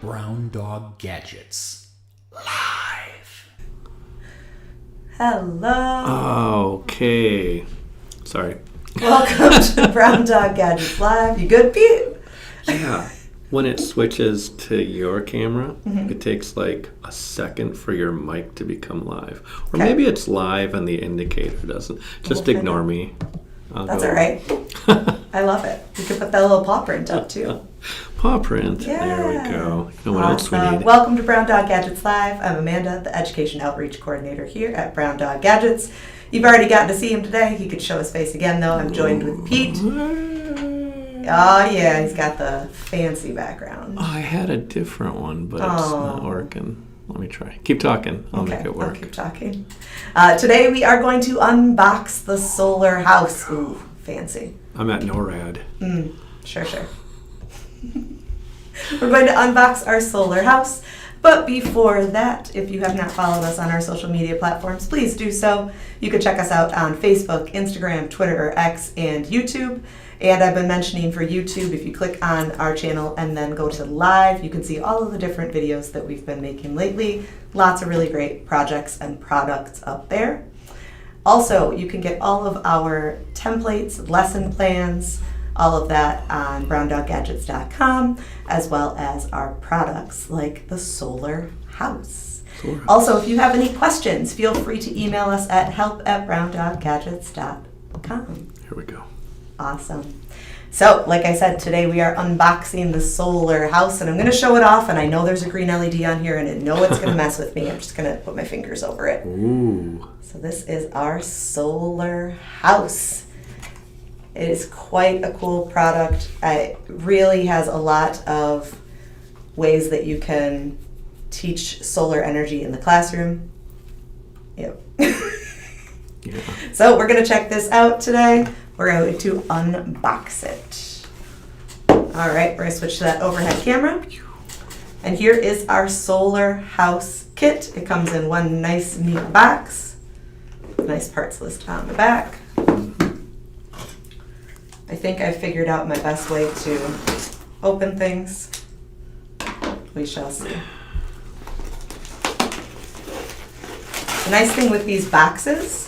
Brown Dog Gadgets live. Hello. Okay. Sorry. Welcome to Brown Dog Gadgets Live. You good, Pete? Yeah. When it switches to your camera, it takes like a second for your mic to become live. Or maybe it's live and the indicator doesn't. Just ignore me. That's all right. I love it. You can put that little paw print up too. Paw print. Yeah. There we go. You know what else we need? Welcome to Brown Dog Gadgets Live. I'm Amanda, the Education Outreach Coordinator here at Brown Dog Gadgets. You've already gotten to see him today. He could show his face again though. I'm joined with Pete. Oh yeah, he's got the fancy background. Oh, I had a different one, but it's not working. Let me try. Keep talking. I'll make it work. I'll keep talking. Today we are going to unbox the solar house. Ooh, fancy. I'm at NORAD. Sure. We're going to unbox our solar house. But before that, if you have not followed us on our social media platforms, please do so. You can check us out on Facebook, Instagram, Twitter, or X, and YouTube. And I've been mentioning for YouTube, if you click on our channel and then go to live, you can see all of the different videos that we've been making lately. Lots of really great projects and products up there. Also, you can get all of our templates, lesson plans, all of that on browndoggadgets.com, as well as our products like the solar house. Also, if you have any questions, feel free to email us at help@browndoggadgets.com. Here we go. Awesome. So, like I said, today we are unboxing the solar house, and I'm going to show it off, and I know there's a green LED on here, and I know it's going to mess with me. I'm just going to put my fingers over it. Ooh. So this is our solar house. It is quite a cool product. It really has a lot of ways that you can teach solar energy in the classroom. Yep. Yeah. So we're going to check this out today. We're going to unbox it. All right, we're going to switch to that overhead camera. And here is our solar house kit. It comes in one nice, neat box. Nice parts list on the back. I think I figured out my best way to open things. We shall see. The nice thing with these boxes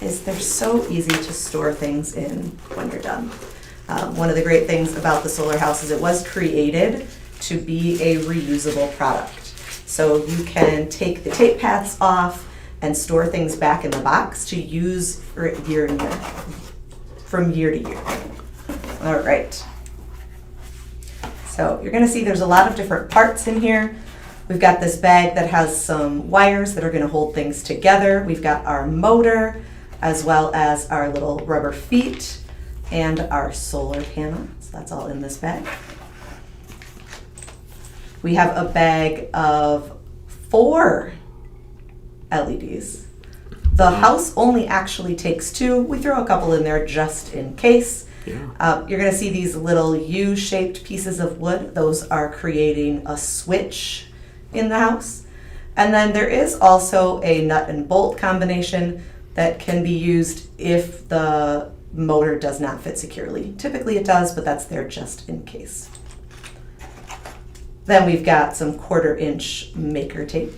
is they're so easy to store things in when you're done. One of the great things about the solar house is it was created to be a reusable product. So you can take the tape paths off and store things back in the box to use for year and year, from year to year. All right. So you're gonna see there's a lot of different parts in here. We've got this bag that has some wires that are gonna hold things together. We've got our motor, as well as our little rubber feet and our solar panel. So that's all in this bag. We have a bag of 4 LEDs. The house only actually takes 2. We throw a couple in there just in case. Yeah. You're gonna see these little U-shaped pieces of wood. Those are creating a switch in the house. And then there is also a nut and bolt combination that can be used if the motor does not fit securely. Typically it does, but that's there just in case. Then we've got some 1/4-inch maker tape.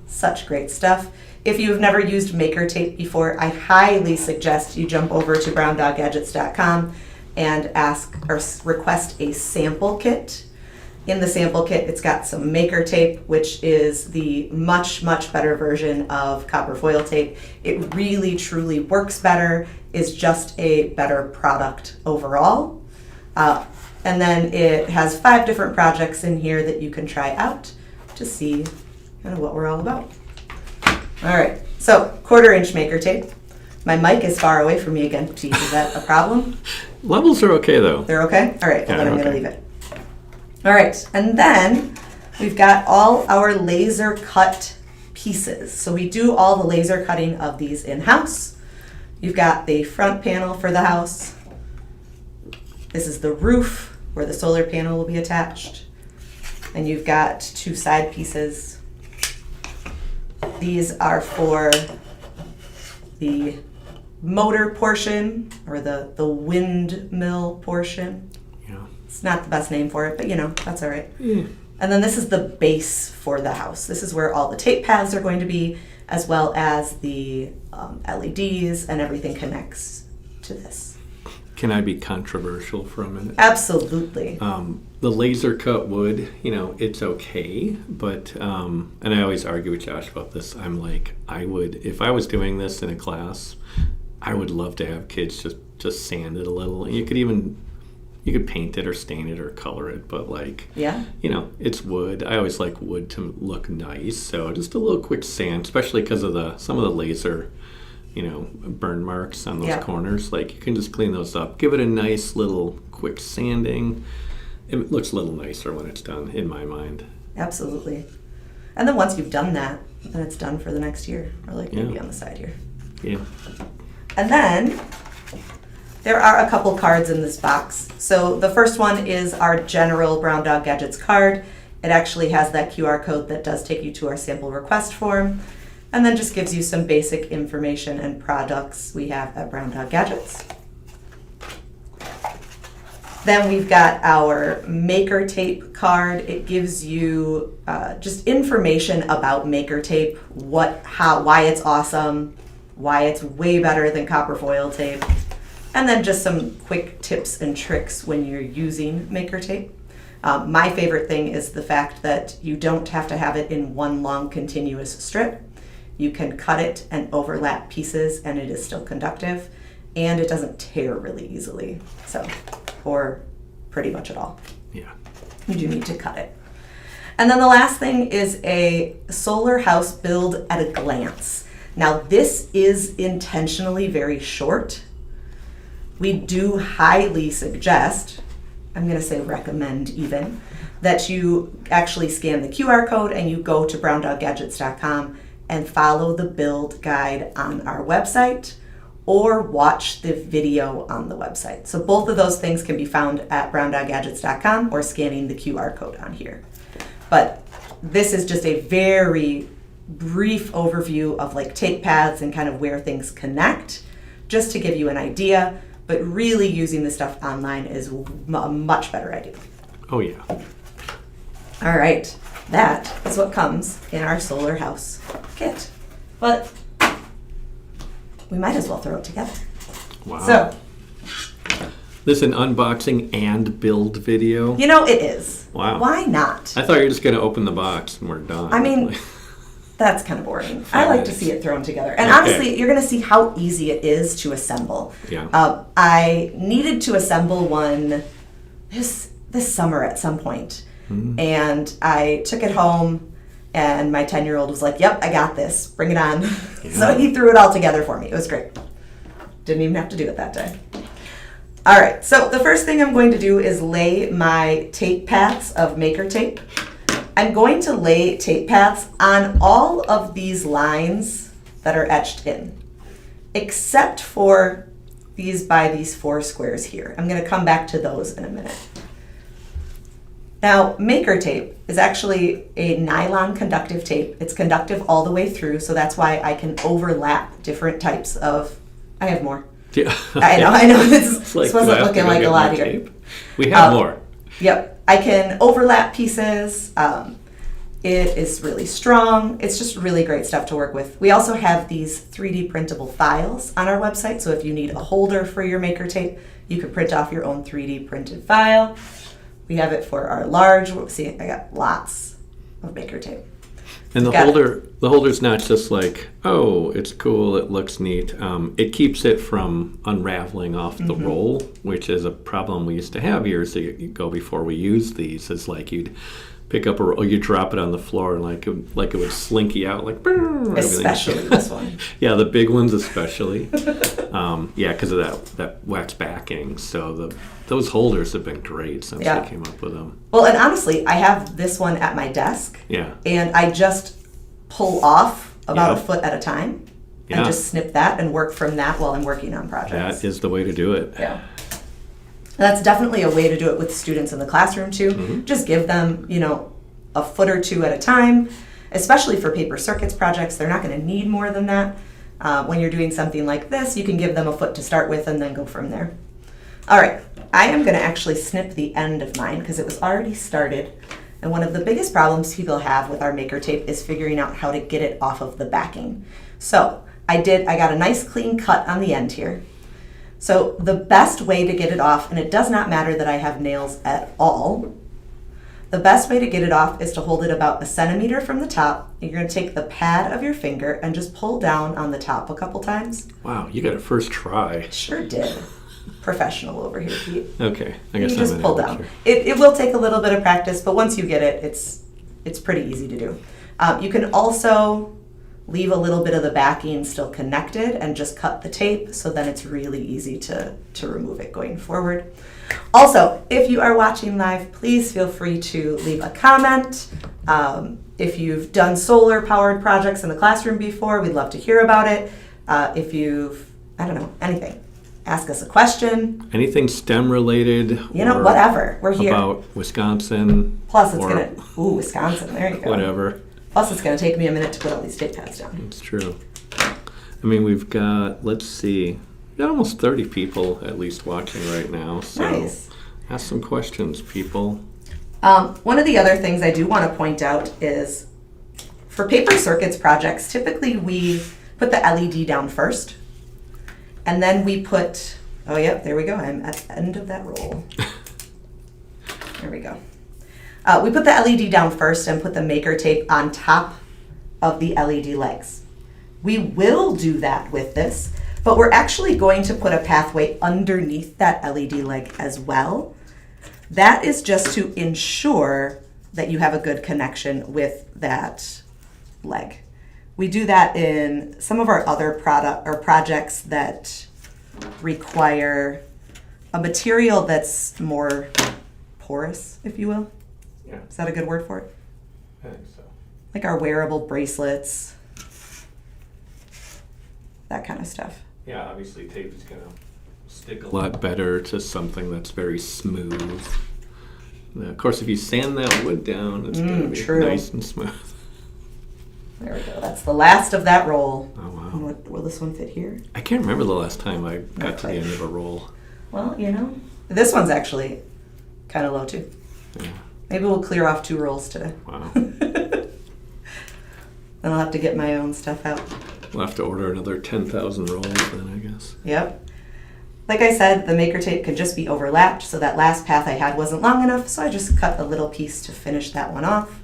Such great stuff. If you've never used maker tape before, I highly suggest you jump over to browndoggadgets.com and ask or request a sample kit. In the sample kit, it's got some maker tape, which is the much, much better version of copper foil tape. It really, truly works better, is just a better product overall. And then it has 5 different projects in here that you can try out to see kind of what we're all about. All right, so 1/4-inch maker tape. My mic is far away from me again, Pete. Is that a problem? Levels are okay though. They're okay? All right, well, Yeah, then I'm okay. gonna leave it. All right, and then we've got all our laser cut pieces. So we do all the laser cutting of these in-house. You've got the front panel for the house. This is the roof where the solar panel will be attached. And you've got 2 side pieces. These are for the motor portion or the windmill portion. Yeah. It's not the best name for it, but that's all right. Yeah. And then this is the base for the house. This is where all the tape paths are going to be, as well as the LEDs, and everything connects to this. Can I be controversial for a minute? Absolutely. The laser cut wood, it's okay, but and I always argue with Josh about this. I'm like, if I was doing this in a class, I would love to have kids just sand it a little. You could paint it or stain it or color it, but it's wood. I always like wood to look nice, so just a little quick sand, especially because of some of the laser, burn marks on those corners. Like, you can just clean those up, give it a nice little quick sanding. It looks a little nicer when it's done, in my mind. Absolutely. And then once you've done that, then it's done for the next year, or maybe on the side here. Yeah. And then there are a couple cards in this box. So the first one is our general Brown Dog Gadgets card. It actually has that QR code that does take you to our sample request form, and then just gives you some basic information and products we have at Brown Dog Gadgets. Then we've got our Maker Tape card. It gives you just information about Maker Tape, why it's awesome, why it's way better than copper foil tape, and then just some quick tips and tricks when you're using Maker Tape. My favorite thing is the fact that you don't have to have it in one long continuous strip. You can cut it and overlap pieces, and it is still conductive, and it doesn't tear really easily. Or pretty much at all. Yeah. You do need to cut it. And then the last thing is a solar house build at a glance. Now, this is intentionally very short. We do highly suggest, I'm going to say recommend even, that you actually scan the QR code and you go to browndoggadgets.com and follow the build guide on our website, or watch the video on the website. So both of those things can be found at browndoggadgets.com or scanning the QR code on here. But this is just a very brief overview of tape paths and kind of where things connect, just to give you an idea. But really using the stuff online is a much better idea. Oh, yeah. All right, that is what comes in our solar house kit. But we might as well throw it together. Wow. So, this is an unboxing and build video? It is. Wow. Why not? I thought you were just going to open the box and we're done. I mean, that's kind of boring. I like to see it thrown together. And honestly, you're going to see how easy it is to assemble. Yeah. I needed to assemble one this summer at some point. Mm-hmm. And I took it home, and my 10-year-old was like, yep, I got this. Bring it on. Yeah. So he threw it all together for me. It was great. Didn't even have to do it that day. All right, so the first thing I'm going to do is lay my tape paths of Maker Tape. I'm going to lay tape paths on all of these lines that are etched in, except for these 4 squares here. I'm going to come back to those in a minute. Now, Maker Tape is actually a nylon conductive tape. It's conductive all the way through, so that's why I can overlap different types of... I have more. Yeah. I know. This wasn't looking like a lot here. Tape? We have more. Yep. I can overlap pieces. It is really strong. It's just really great stuff to work with. We also have these 3D printable files on our website, so if you need a holder for your Maker Tape, you can print off your own 3D printed file. We have it for our large. See, I got lots of Maker Tape. And the holder's not just like, oh, it's cool, it looks neat. It keeps it from unraveling off the roll, which is a problem we used to have years ago before we used these. It's like you'd pick up a roll, you drop it on the floor, and it would slinky out like. Especially this one. Yeah, the big ones especially. Because of that wax backing. So those holders have been great since we came up with them. Well, and honestly, I have this one at my desk. Yeah. And I just pull off about a foot at a time, and just snip that and work from that while I'm working on projects. That is the way to do it. Yeah. That's definitely a way to do it with students in the classroom too. Mm-hmm. Just give them, a foot or two at a time, especially for paper circuits projects. They're not going to need more than that. When you're doing something like this, you can give them a foot to start with and then go from there. All right, I am going to actually snip the end of mine because it was already started. And one of the biggest problems people have with our maker tape is figuring out how to get it off of the backing. So I got a nice clean cut on the end here. So the best way to get it off, and it does not matter that I have nails at all, the best way to get it off is to hold it about 1 centimeter from the top. You're going to take the pad of your finger and just pull down on the top a couple times. Wow, you got a first try. Sure did. Professional over here, Pete. Okay, I You guess just I'm pull down. It will take a little bit of practice, but once you get it, it's pretty easy to do. You can also leave a little bit of the backing still connected and just cut the tape, so then it's really easy to remove it going forward. Also, if you are watching live, please feel free to leave a comment. If you've done solar powered projects in the classroom before, we'd love to hear about it. If you've, I don't know, anything. Ask us a question. Anything STEM related. You know, whatever. We're here. About Wisconsin. Plus, Wisconsin, there you go. Whatever. Plus, it's going to take me a minute to put all these tape pads down. It's true. I mean, we've got, let's see, we've got almost 30 people at least watching right now. So Nice. Ask some questions, people. One of the other things I do want to point out is for paper circuits projects, typically we put the LED down first. And then we put, oh, yep, there we go. I'm at the end of that roll. There we go. We put the LED down first and put the maker tape on top of the LED legs. We will do that with this, but we're actually going to put a pathway underneath that LED leg as well. That is just to ensure that you have a good connection with that leg. We do that in some of our other projects that require a material that's more porous, if you will. Yeah. Is that a good word for it? I think so. Like our wearable bracelets, that kind of stuff. Yeah, obviously tape is going to stick a lot better to something that's very smooth. Now, of course, if you sand that wood down, it's going to be true. nice and smooth. There we go. That's the last of that roll. Oh, wow. And will this one fit here? I can't remember the last time I got Not to the quite. end of a roll. Well, you know, this one's actually kind of low too. Yeah. Maybe we'll clear off 2 rolls today. Wow. Then I'll have to get my own stuff out. We'll have to order another 10,000 rolls then, I guess. Yep. Like I said, the maker tape could just be overlapped, so that last path I had wasn't long enough, so I just cut a little piece to finish that one off.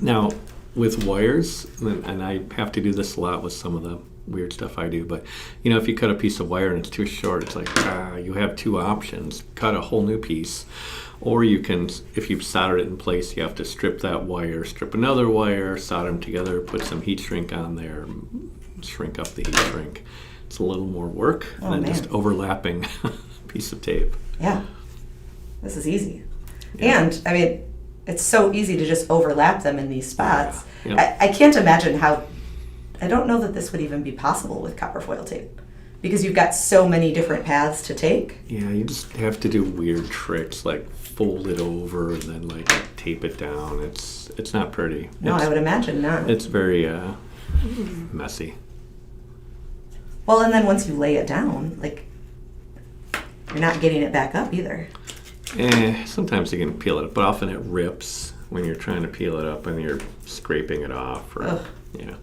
Now, with wires, and I have to do this a lot with some of the weird stuff I do, but you know, if you cut a piece of wire and it's too short, it's like, you have 2 options. Cut a whole new piece, or you can, if you've soldered it in place, you have to strip that wire, strip another wire, solder them together, put some heat shrink on there, shrink up the heat shrink. It's a little more work than just overlapping a piece of tape. Yeah. This is easy. Yeah. And, I mean, it's so easy to just overlap them in these spots. Yeah. I can't imagine how, I don't know that this would even be possible with copper foil tape because you've got so many different paths to take. Yeah, you just have to do weird tricks like fold it over and then like tape it down. It's not pretty. No, I would imagine not. It's very messy. Well, and then once you lay it down, like, you're not getting it back up either. Sometimes you can peel it up, but often it rips when you're trying to peel it up and you're scraping it off. Or, Ugh. yeah.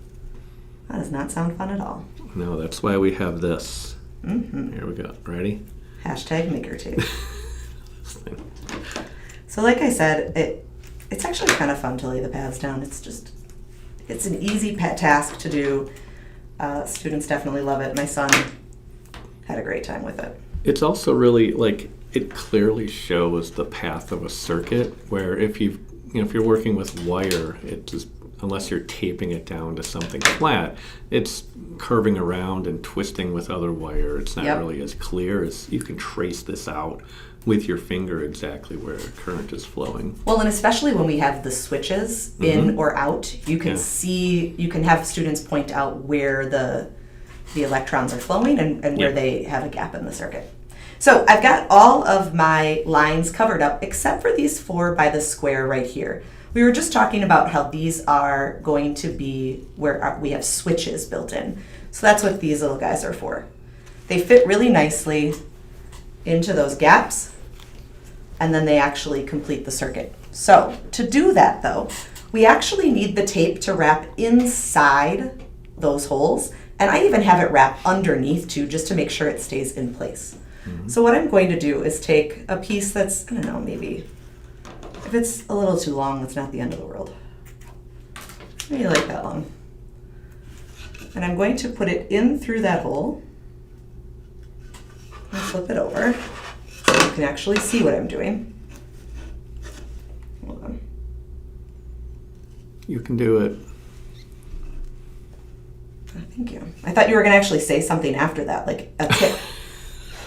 That does not sound fun at all. No, that's why we have this. Mm-hmm. Here we go. Ready? Hashtag maker tape. This thing. So like I said, it's actually kind of fun to lay the paths down. It's an easy task to do. Students definitely love it. My son had a great time with it. It's also really like it clearly shows the path of a circuit. Where if you're working with wire, it just unless you're taping it down to something flat, it's curving around and twisting with other wire. It's not really as clear as you can trace this out with your finger exactly where current is flowing. Well, and especially when we have the switches in or out, you can see, you can have students point out where the electrons are flowing and where they have a gap in the circuit. So I've got all of my lines covered up except for these 4 by the square right here. We were just talking about how these are going to be where we have switches built in. So that's what these little guys are for. they fit really nicely into those gaps, and then they actually complete the circuit. So to do that though, we actually need the tape to wrap inside those holes, and I even have it wrap underneath too, just to make sure it stays in place. So what I'm going to do is take a piece that's, I don't know, maybe, if it's a little too long, it's not the end of the world. Maybe like that long. And I'm going to put it in through that hole and flip it over so you can actually see what I'm doing. Hold on. You can do it. Thank you. I thought you were going to actually say something after that, like a tip.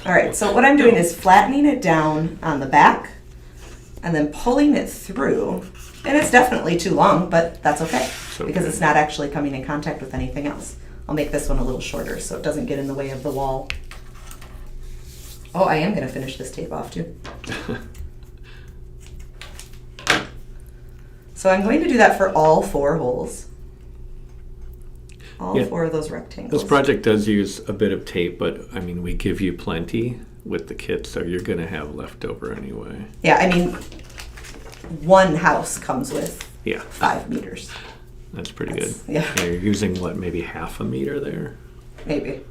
All right, so what I'm doing is flattening it down on the back and then pulling it through. And it's definitely too long, but that's okay because it's not actually coming in contact with anything else. I'll make this one a little shorter so it doesn't get in the way of the wall. Oh, I am going to finish this tape off too. So I'm going to do that for all 4 holes. All 4 of those rectangles. This project does use a bit of tape, but I mean, we give you plenty with the kit, so you're going to have leftover anyway. Yeah, I mean, one house comes with 5 meters. That's pretty good. Yeah. You're using, what, maybe half a meter there? Maybe.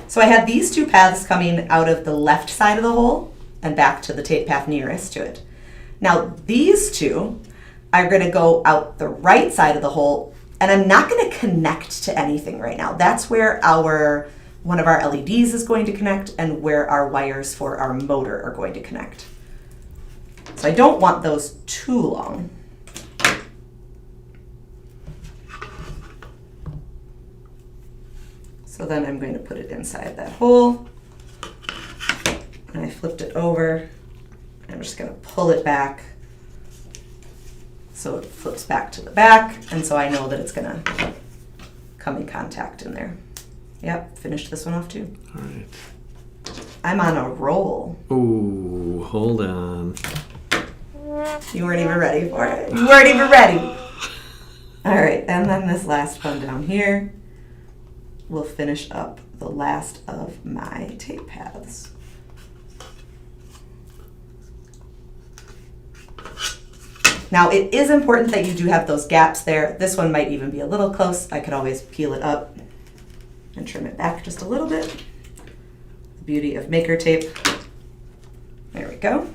So I had these 2 paths coming out of the left side of the hole and back to the tape path nearest to it. Now, these 2 are going to go out the right side of the hole, and I'm not going to connect to anything right now. That's where one of our LEDs is going to connect and where our wires for our motor are going to connect. So I don't want those too long. So then I'm going to put it inside that hole. And I flipped it over. I'm just going to pull it back so it flips back to the back, and so I know that it's going to come in contact in there. Yep, finished this one off too. All right. I'm on a roll. Ooh, hold on. You weren't even ready for it. You weren't even ready. All right, and then this last one down here will finish up the last of my tape paths. Now, it is important that you do have those gaps there. This one might even be a little close. I could always peel it up and trim it back just a little bit. The beauty of maker tape. There we go.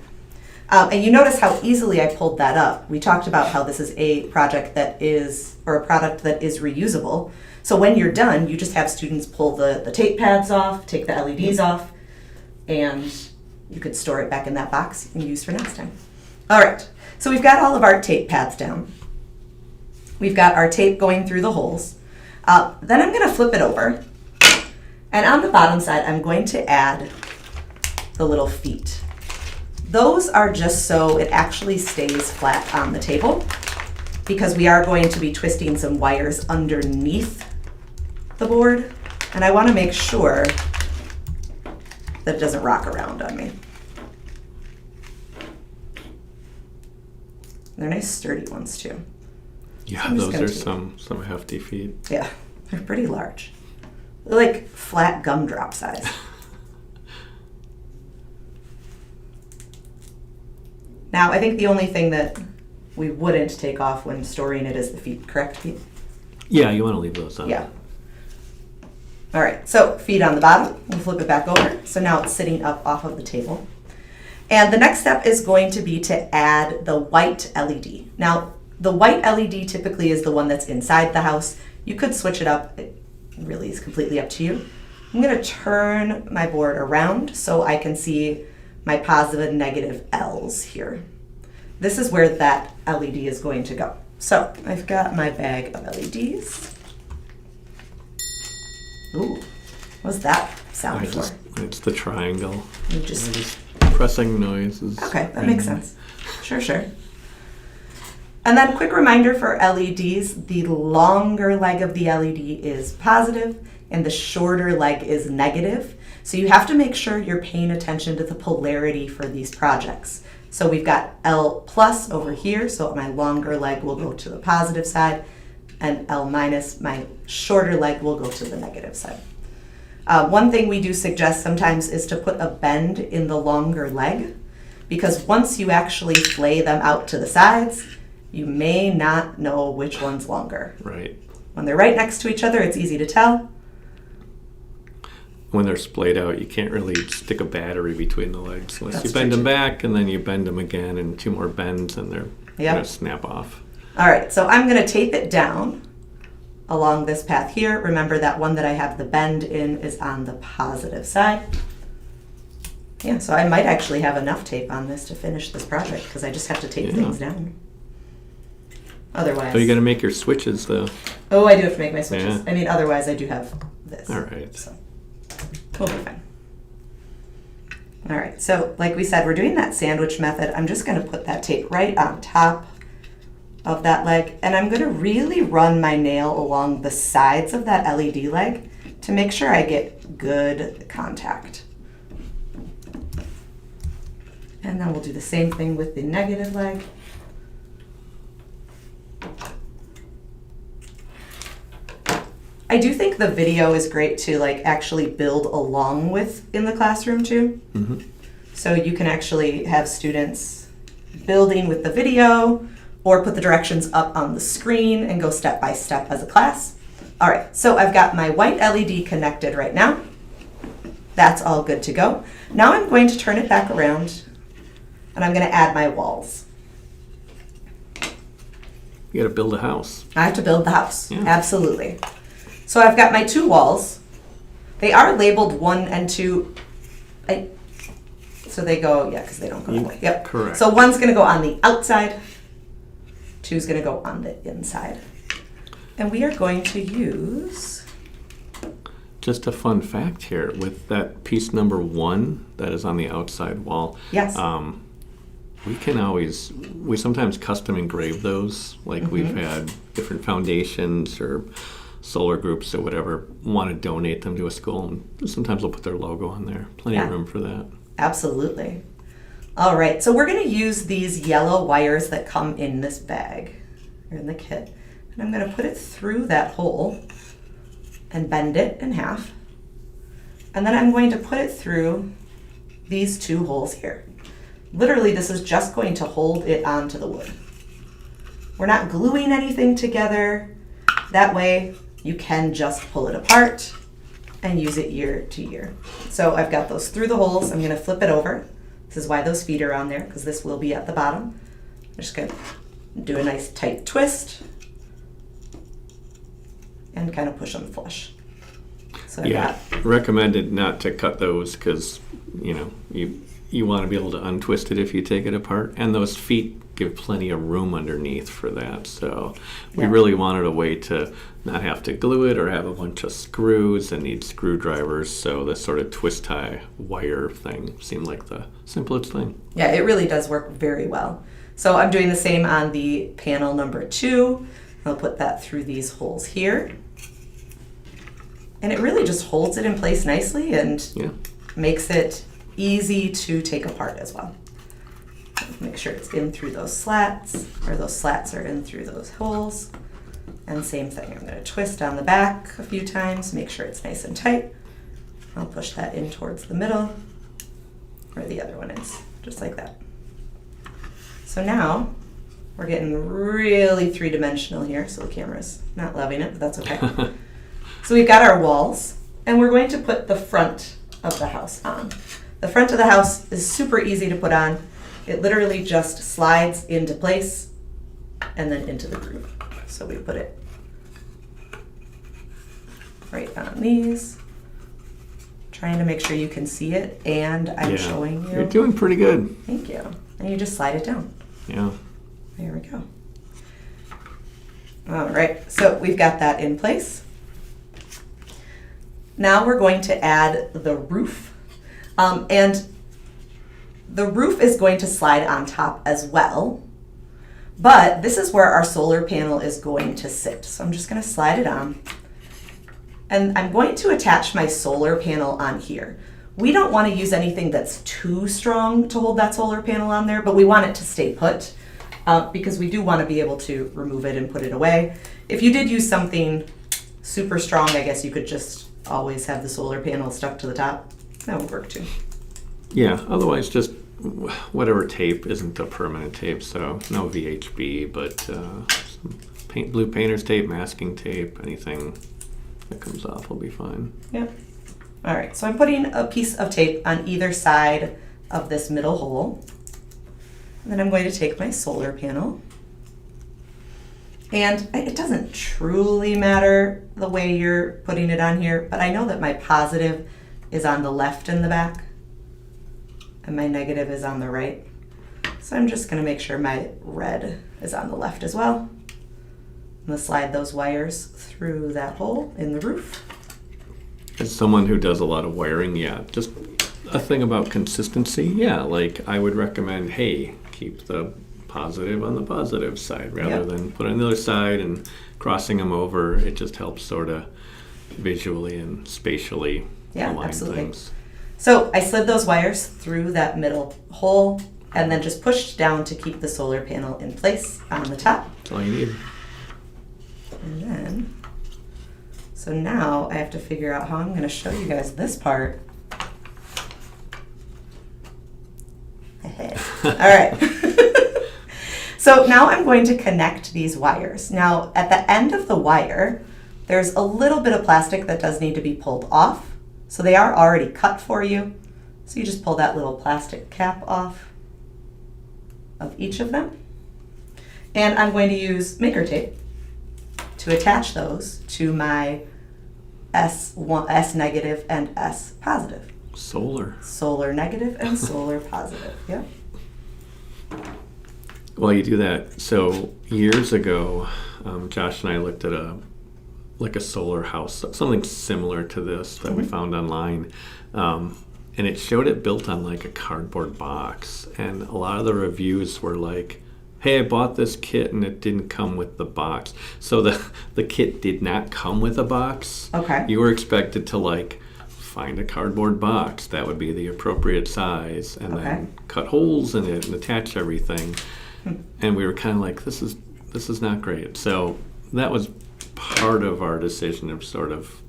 And you notice how easily I pulled that up. We talked about how this is a project that is, or a product that is reusable. So when you're done, you just have students pull the tape pads off, take the LEDs off, and you could store it back in that box and use for next time. All right. So we've got all of our tape paths down. We've got our tape going through the holes. Then I'm going to flip it over. And on the bottom side, I'm going to add the little feet. Those are just so it actually stays flat on the table, because we are going to be twisting some wires underneath the board. And I want to make sure that it doesn't rock around on me. They're nice sturdy ones too. Yeah, so those are some hefty feet. Yeah, they're pretty large. They're like flat gumdrop size. Now, I think the only thing that we wouldn't take off when storing it is the feet, correct, Pete? Yeah, you want to leave those on. Yeah. All right, so feet on the bottom. We'll flip it back over. So now it's sitting up off of the table. And the next step is going to be to add the white LED. Now, the white LED typically is the one that's inside the house. You could switch it up. It really is completely up to you. I'm going to turn my board around so I can see my positive and negative L's here. This is where that LED is going to go. So I've got my bag of LEDs. Ooh, what's that sound for? It's the triangle. You just pressing noises. Okay, that makes sense. Sure. And then quick reminder for LEDs, the longer leg of the LED is positive and the shorter leg is negative. So you have to make sure you're paying attention to the polarity for these projects. So we've got L plus over here, so my longer leg will go to the positive side, and L minus, my shorter leg, will go to the negative side. One thing we do suggest sometimes is to put a bend in the longer leg, because once you actually flay them out to the sides, you may not know which one's longer. Right. When they're right next to each other, it's easy to tell. When they're splayed out, you can't really stick a battery between the legs unless That's you bend true, them too. back and then you bend them again and 2 more bends and they're Yep. going to snap off. All right, so I'm going to tape it down along this path here. Remember that one that I have the bend in is on the positive side. Yeah, so I might actually have enough tape on this to finish this project because I just have to tape Yeah. things down. Otherwise, So you got to make your switches though. oh, I do have to make my switches. Yeah. I mean, otherwise I do have this. All right. So we'll be fine. All right, so like we said, we're doing that sandwich method. I'm just going to put that tape right on top of that leg, and I'm going to really run my nail along the sides of that LED leg to make sure I get good contact. And then we'll do the same thing with the negative leg. I do think the video is great to like actually build along with in the classroom too. Mm-hmm. So you can actually have students building with the video or put the directions up on the screen and go step by step as a class. All right, so I've got my white LED connected right now. That's all good to go. Now I'm going to turn it back around and I'm going to add my walls. You got to build a house. I have to build the house, Yeah. absolutely. So I've got my 2 walls. They are labeled 1 and 2. So they go, yeah, because they don't go all the way. Yep. Correct. So 1's going to go on the outside. 2's going to go on the inside. And we are going to use... Just a fun fact here with that piece number 1 that is on the outside wall. Yes. We sometimes custom engrave those. Like we've had different foundations or solar groups or whatever want to donate them to a school, and sometimes they'll put their logo on there. Plenty of Yeah. room for that. Absolutely. All right, so we're going to use these yellow wires that come in this bag, or in the kit. And I'm going to put it through that hole and bend it in half. And then I'm going to put it through these 2 holes here. Literally, this is just going to hold it onto the wood. We're not gluing anything together. That way, you can just pull it apart and use it year to year. So I've got those through the holes. I'm going to flip it over. This is why those feet are on there, because this will be at the bottom. I'm just going to do a nice tight twist and kind of push them flush. So I've Yeah, recommended not to cut those because you want to be able to untwist it if you take it apart, and those feet give plenty of room underneath for that. So we Yeah. really wanted a way to not have to glue it or have a bunch of screws and need screwdrivers. So this sort of twist tie wire thing seemed like the simplest thing. Yeah, it really does work very well. So I'm doing the same on the panel number 2. I'll put that through these holes here. And it really just holds it in place nicely and Yeah. makes it easy to take apart as well. Make sure it's in through those slats, or those slats are in through those holes. And same thing, I'm going to twist on the back a few times, make sure it's nice and tight. I'll push that in towards the middle, where the other one is, just like that. So now, we're getting really 3-dimensional here, so the camera's not loving it, but that's okay. So we've got our walls, and we're going to put the front of the house on. The front of the house is super easy to put on. It literally just slides into place and then into the groove. So we put it right on these. Trying to make sure you can see it, and I'm showing you. You're doing pretty good. Thank you. And you just slide it down. Yeah. There we go. All right, so we've got that in place. Now we're going to add the roof. And the roof is going to slide on top as well. But this is where our solar panel is going to sit. So I'm just going to slide it on. And I'm going to attach my solar panel on here. We don't want to use anything that's too strong to hold that solar panel on there, but we want it to stay put because we do want to be able to remove it and put it away. If you did use something super strong, I guess you could just always have the solar panel stuck to the top. That would work too. Yeah, otherwise just whatever tape isn't a permanent tape, so no VHB, but some blue painter's tape, masking tape, anything that comes off will be fine. Yep. All right, so I'm putting a piece of tape on either side of this middle hole. And then I'm going to take my solar panel. And it doesn't truly matter the way you're putting it on here, but I know that my positive is on the left in the back and my negative is on the right. So I'm just going to make sure my red is on the left as well. I'm going to slide those wires through that hole in the roof. As someone who does a lot of wiring, yeah, just a thing about consistency, yeah, like I would recommend, hey, keep the positive on the positive side rather than put it on the other side and crossing them over. It just helps sort of visually and spatially align things. So I slid those wires through that middle hole and then just pushed down to keep the solar panel in place on the top. That's all you need. And then, so now I have to figure out how I'm going to show you guys this part. All right. So now I'm going to connect these wires. Now at the end of the wire, there's a little bit of plastic that does need to be pulled off. So they are already cut for you. So you just pull that little plastic cap off of each of them. And I'm going to use maker tape to attach those to my S negative and S positive. Solar negative and solar positive, yep. Well, you do that. So years ago, Josh and I looked at a solar house, something similar to this that we found online. And it showed it built on like a cardboard box. And a lot of the reviews were like, hey, I bought this kit and it didn't come with the box. So the kit did not come with a box. Okay. You were expected to like find a cardboard box that would be the appropriate size and then cut holes in it and attach everything. And we were kind of like, this is not great. So that was part of our decision of sort of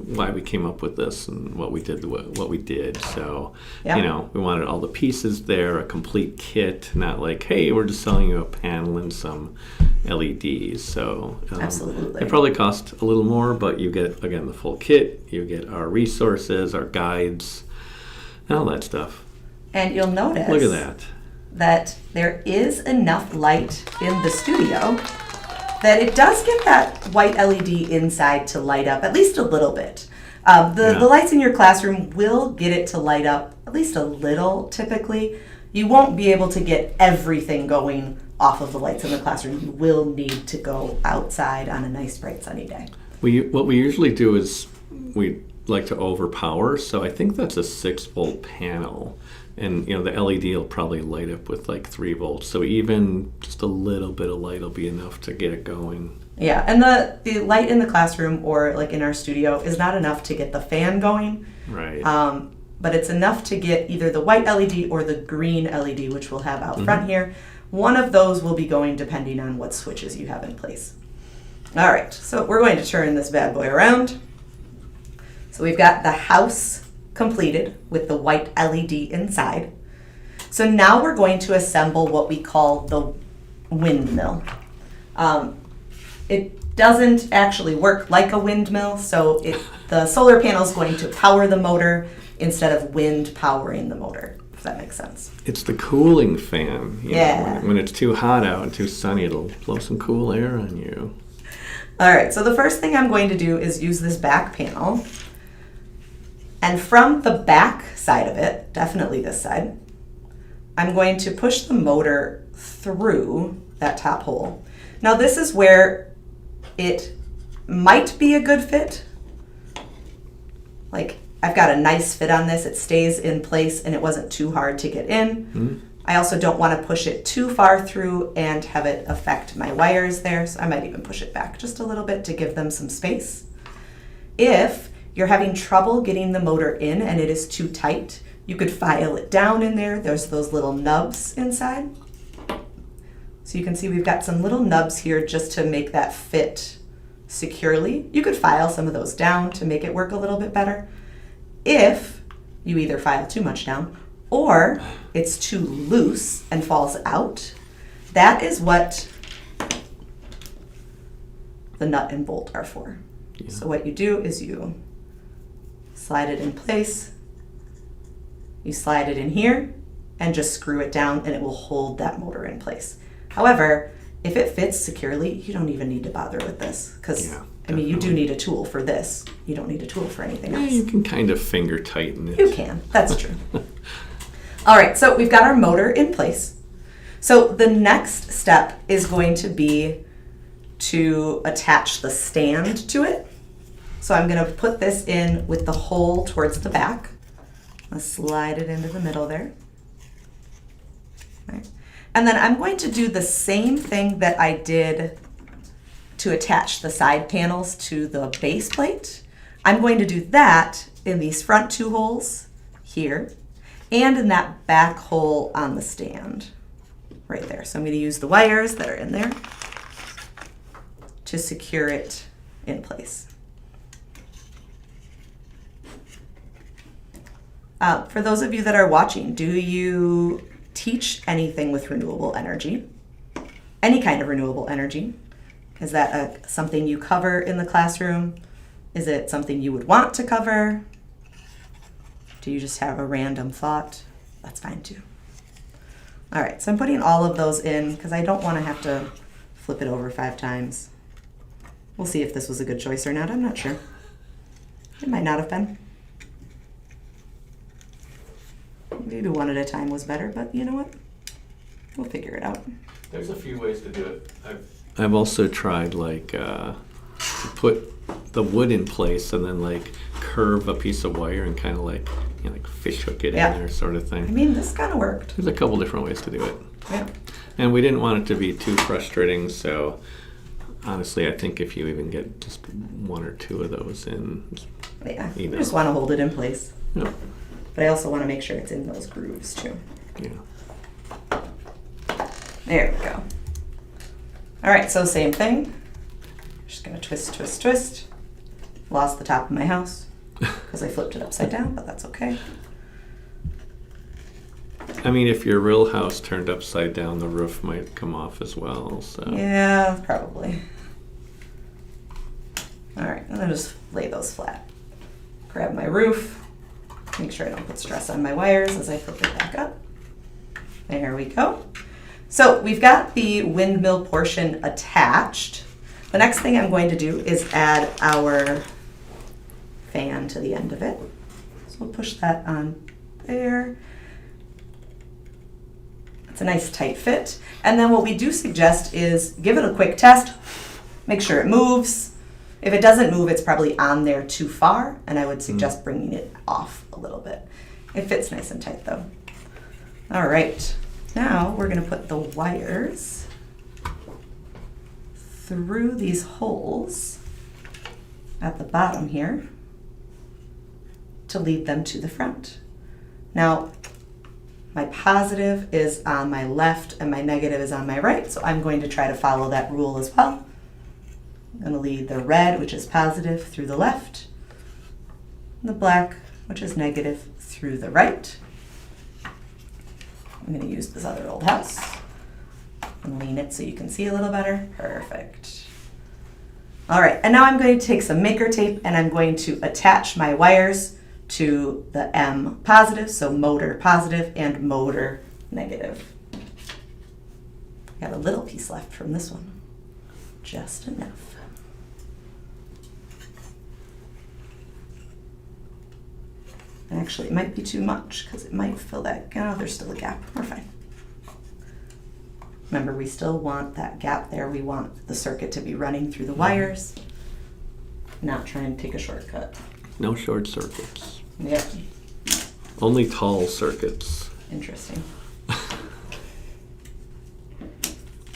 why we came up with this and what we did. So, you know, we wanted all the pieces there, a complete kit, not like, hey, we're just selling you a panel and some LEDs. So absolutely, it probably cost a little more, but you get, again, the full kit. You get our resources, our guides, and all that stuff. And you'll notice, look at that there is enough light in the studio that it does get that white LED inside to light up at least a little bit. The lights in your classroom will get it to light up at least a little typically. You won't be able to get everything going off of the lights in the classroom. You will need to go outside on a nice bright sunny day. What we usually do is we like to overpower, so I think that's a 6-volt panel. And, you know, the LED will probably light up with like 3 volts. So even just a little bit of light will be enough to get it going. Yeah, and the light in the classroom or like in our studio is not enough to get the fan going. Right. But it's enough to get either the white LED or the green LED, which we'll have out front here. One of those will be going depending on what switches you have in place. All right, so we're going to turn this bad boy around. So we've got the house completed with the white LED inside. So now we're going to assemble what we call the windmill. It doesn't actually work like a windmill, so the solar panel is going to power the motor instead of wind powering the motor, if that makes sense. It's the cooling fan. You know, when it's too hot out and too sunny, it'll blow some cool air on you. All right, so the first thing I'm going to do is use this back panel. And from the back side of it, definitely this side, I'm going to push the motor through that top hole. Now this is where it might be a good fit. Like I've got a nice fit on this. It stays in place and it wasn't too hard to get in. I also don't want to push it too far through and have it affect my wires there. So I might even push it back just a little bit to give them some space. If you're having trouble getting the motor in and it is too tight, you could file it down in there. There's those little nubs inside. So you can see we've got some little nubs here just to make that fit securely, you could file some of those down to make it work a little bit better. If you either file too much down or it's too loose and falls out, that is what the nut and bolt are for. Yeah. So what you do is you slide it in place, you slide it in here, and just screw it down and it will hold that motor in place. However, if it fits securely, you don't even need to bother with this because, I mean, you do need a tool for this. You don't need a tool for anything else. You can kind of finger tighten it. You can, that's true. All right, so we've got our motor in place. So the next step is going to be to attach the stand to it. So I'm going to put this in with the hole towards the back. I'll slide it into the middle there. Right. And then I'm going to do the same thing that I did to attach the side panels to the base plate. I'm going to do that in these front two holes here and in that back hole on the stand right there. So I'm going to use the wires that are in there to secure it in place. For those of you that are watching, do you teach anything with renewable energy? Any kind of renewable energy? Is that something you cover in the classroom? Is it something you would want to cover? Do you just have a random thought? That's fine too. All right, so I'm putting all of those in because I don't want to have to flip it over 5 times. We'll see if this was a good choice or not. I'm not sure. It might not have been. Maybe one at a time was better, but you know what? We'll figure it out. There's a few ways to do it. I've also tried like to put the wood in place and then like curve a piece of wire and kind of like, you know, like fish hook it in there sort of thing. I mean, this kind of worked. There's a couple different ways to do it. Yeah. And we didn't want it to be too frustrating, so honestly, I think if you even get just 1 or 2 of those in, Yeah, you you know. just want to hold it in place. Yeah. But I also want to make sure it's in those grooves too. Yeah. There we go. All right, so same thing. Just gonna twist, twist, twist. Lost the top of my house because I flipped it upside down, but that's okay. I mean, if your real house turned upside down, the roof might come off as well. So Yeah, probably. All right, and then just lay those flat. Grab my roof. Make sure I don't put stress on my wires as I flip it back up. There we go. So we've got the windmill portion attached. The next thing I'm going to do is add our fan to the end of it. So we'll push that on there. It's a nice tight fit. And then what we do suggest is give it a quick test. Make sure it moves. If it doesn't move, it's probably on there too far, and I would suggest bringing it off a little bit. It fits nice and tight though. All right, now we're gonna put the wires through these holes at the bottom here to lead them to the front. Now, my positive is on my left and my negative is on my right, so I'm going to try to follow that rule as well. I'm going to lead the red, which is positive, through the left, and the black, which is negative, through the right. I'm going to use this other old house and lean it so you can see a little better. Perfect. All right, and now I'm going to take some maker tape and I'm going to attach my wires to the M positive, so motor positive and motor negative. Got a little piece left from this one, just enough. Actually, it might be too much because it might fill that. Oh, there's still a gap. We're fine. Remember, we still want that gap there. We want the circuit to be running through the wires, not trying to take a shortcut. no short circuits. Yep. Only tall circuits. Interesting.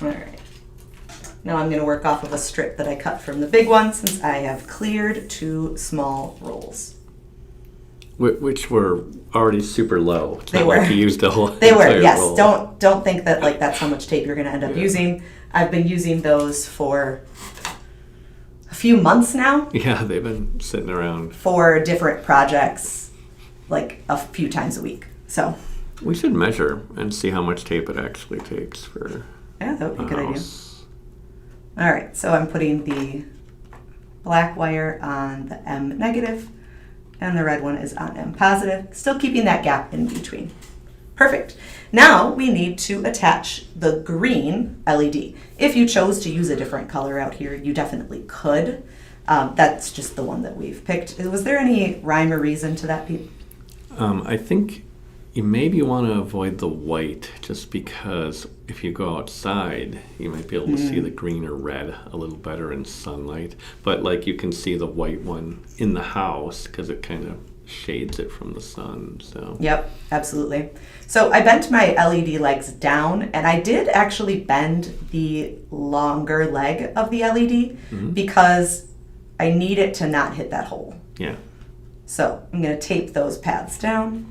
All right. Now I'm going to work off of a strip that I cut from the big one since I have cleared 2 small rolls. Which were already super low. It's They not were. like you used a whole They were, entire yes. roll. Don't think that like that's how much tape you're going to end up using. I've been using those for a few months now Yeah, they've been sitting around. for different projects, like a few times a week. So, We should measure and see how much tape it actually takes for yeah, that would be a a good idea. house. All right, so I'm putting the black wire on the M negative and the red one is on M positive, still keeping that gap in between. Perfect. Now we need to attach the green LED. If you chose to use a different color out here, you definitely could. That's just the one that we've picked. Was there any rhyme or reason to that, Pete? I think you maybe want to avoid the white just because if you go outside, you might be able to see the green or red a little better in sunlight. But like you can see the white one in the house because it kind of shades it from the sun. So Yep, absolutely. So I bent my LED legs down, and I did actually bend the longer leg of the LED because I need it to not hit that hole. yeah. So I'm going to tape those pads down.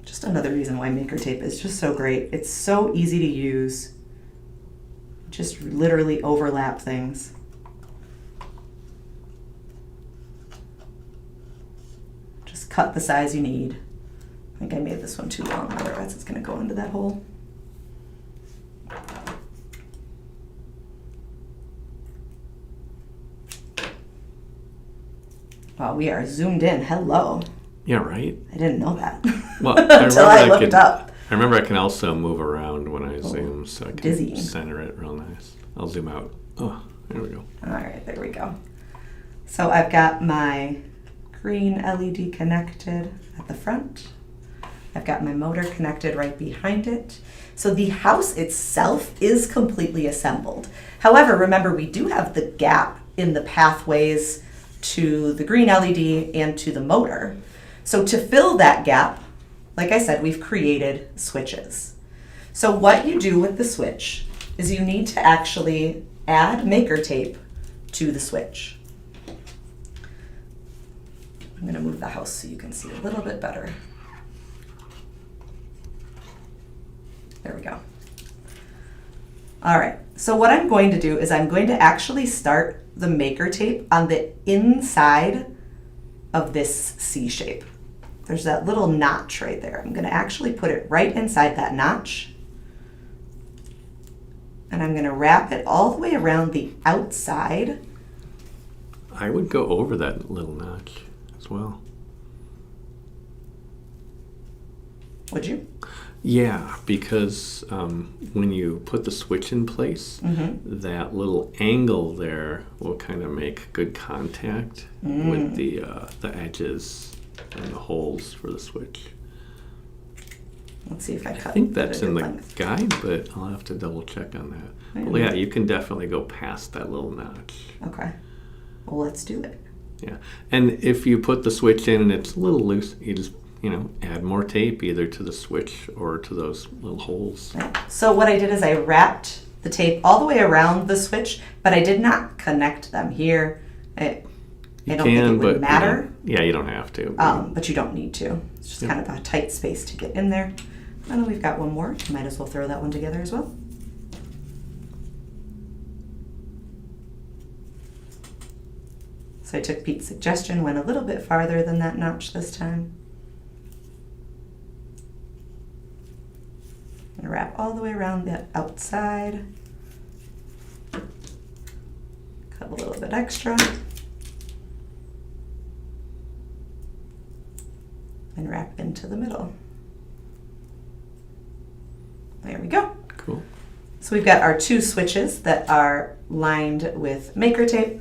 Just another reason why Maker Tape is just so great. It's so easy to use. Just literally overlap things. Just cut the size you need. I think I made this one too long, otherwise it's going to go into that hole. Wow, we are zoomed in. Hello. Yeah, right? I didn't know that. Well, Until I looked up. I remember I can also move around when I zoom, so I can dizzying. center it real nice. I'll zoom out. Oh, there we go. All right, there we go. So I've got my green LED connected at the front. I've got my motor connected right behind it. So the house itself is completely assembled. However, remember we do have the gap in the pathways to the green LED and to the motor. So to fill that gap, like I said, we've created switches. So what you do with the switch is you need to actually add Maker Tape to the switch. I'm going to move the house so you can see a little bit better. There we go. All right, so what I'm going to do is I'm going to actually start the Maker Tape on the inside of this C shape. There's that little notch right there. I'm going to actually put it right inside that notch. And I'm going to wrap it all the way around the outside. I would go over that little notch as well. Would you? Yeah, because when you put the switch in place, that little angle there will kind of make good contact with the edges and the holes for the switch. Let's see if I cut. I think that's at a in good the length. guide, but I'll have to double check on that. Well, yeah, you can definitely go past that little notch. Okay. Well, let's do it. Yeah, and if you put the switch in and it's a little loose, you just add more tape either to the switch or to those little holes. Right. So what I did is I wrapped the tape all the way around the switch, but I did not connect them here. I don't think it would matter. You don't have to. But you don't need to. It's just kind of a tight space to get in there. And then we've got one more. Might as well throw that one together as well. So I took Pete's suggestion, went a little bit farther than that notch this time. And wrap all the way around the outside. Cut a little bit extra. And wrap into the middle. There we go. Cool. So we've got our two switches that are lined with Maker Tape.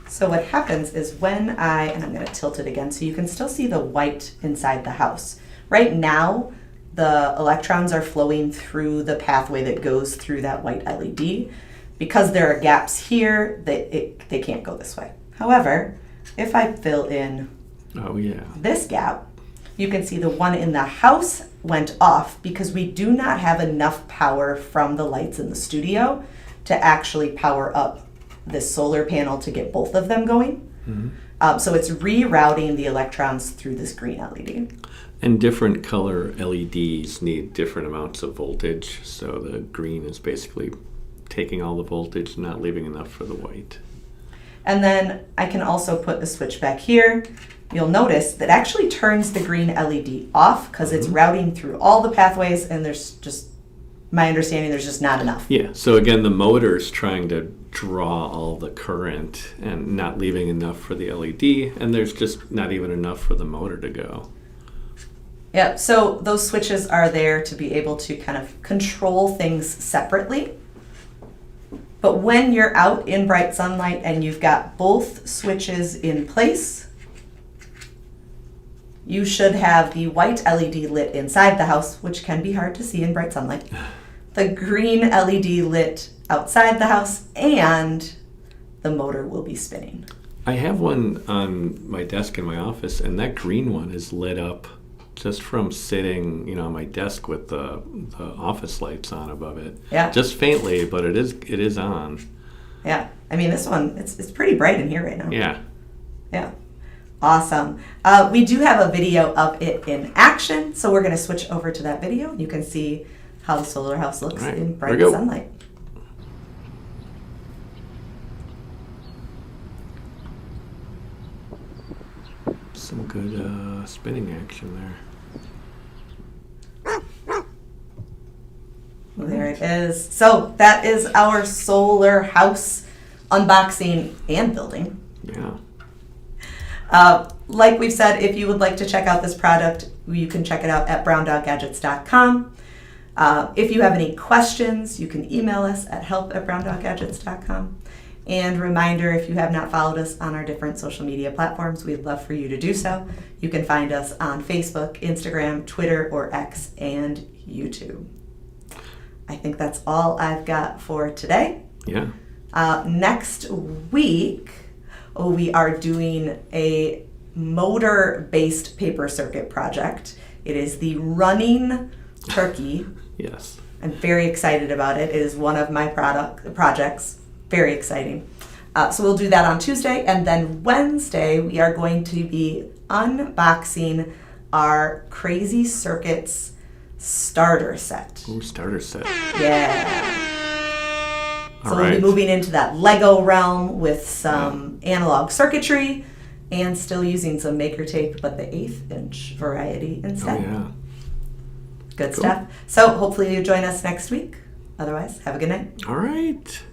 So what happens is when and I'm going to tilt it again so you can still see the white inside the house. Right now, the electrons are flowing through the pathway that goes through that white LED. Because there are gaps here, they can't go this way. However, if I fill in this gap, you can see the one in the house went off because we do not have enough power from the lights in the studio to actually power up this solar panel to get both of them going. So it's rerouting the electrons through this green LED. And different color LEDs need different amounts of voltage. So the green is basically taking all the voltage, not leaving enough for the white. And then I can also put the switch back here. You'll notice that actually turns the green LED off because it's routing through all the pathways, and there's just, my understanding, there's just not enough. Yeah, so again, the motor's trying to draw all the current and not leaving enough for the LED, and there's just not even enough for the motor to go. Yeah, so those switches are there to be able to kind of control things separately. But when you're out in bright sunlight and you've got both switches in place, you should have the white LED lit inside the house, which can be hard to see in bright sunlight, the green LED lit outside the house, and the motor will be spinning. I have one on my desk in my office, and that green one is lit up just from sitting, on my desk with the office lights on above it. Yeah. Just faintly, but it is on. Yeah. I mean, this one, it's pretty bright in here right now. Yeah. Yeah. Awesome. We do have a video of it in action, so we're going to switch over to that video. You can see how the solar house looks in bright sunlight. Some good spinning action there. Well, there it is. So that is our solar house unboxing and building. Yeah. Like we've said, if you would like to check out this product, you can check it out at browndoggadgets.com. If you have any questions, you can email us at help@browndoggadgets.com. And reminder, if you have not followed us on our different social media platforms, we'd love for you to do so. You can find us on Facebook, Instagram, Twitter, or X, and YouTube. I think that's all I've got for today. Yeah. Next week, we are doing a motor-based paper circuit project. It is the running turkey. Yes. I'm very excited about it. It is one of my projects. Very exciting. So we'll do that on Tuesday, and then Wednesday we are going to be unboxing our Crazy Circuits starter set. Ooh, starter set. Yeah. So All we'll be right. moving into that Lego realm with some analog circuitry and still using some maker tape, but the 1/8 inch variety instead. Oh, yeah. Good Cool. stuff. So hopefully you join us next week. Otherwise, have a good night. All right.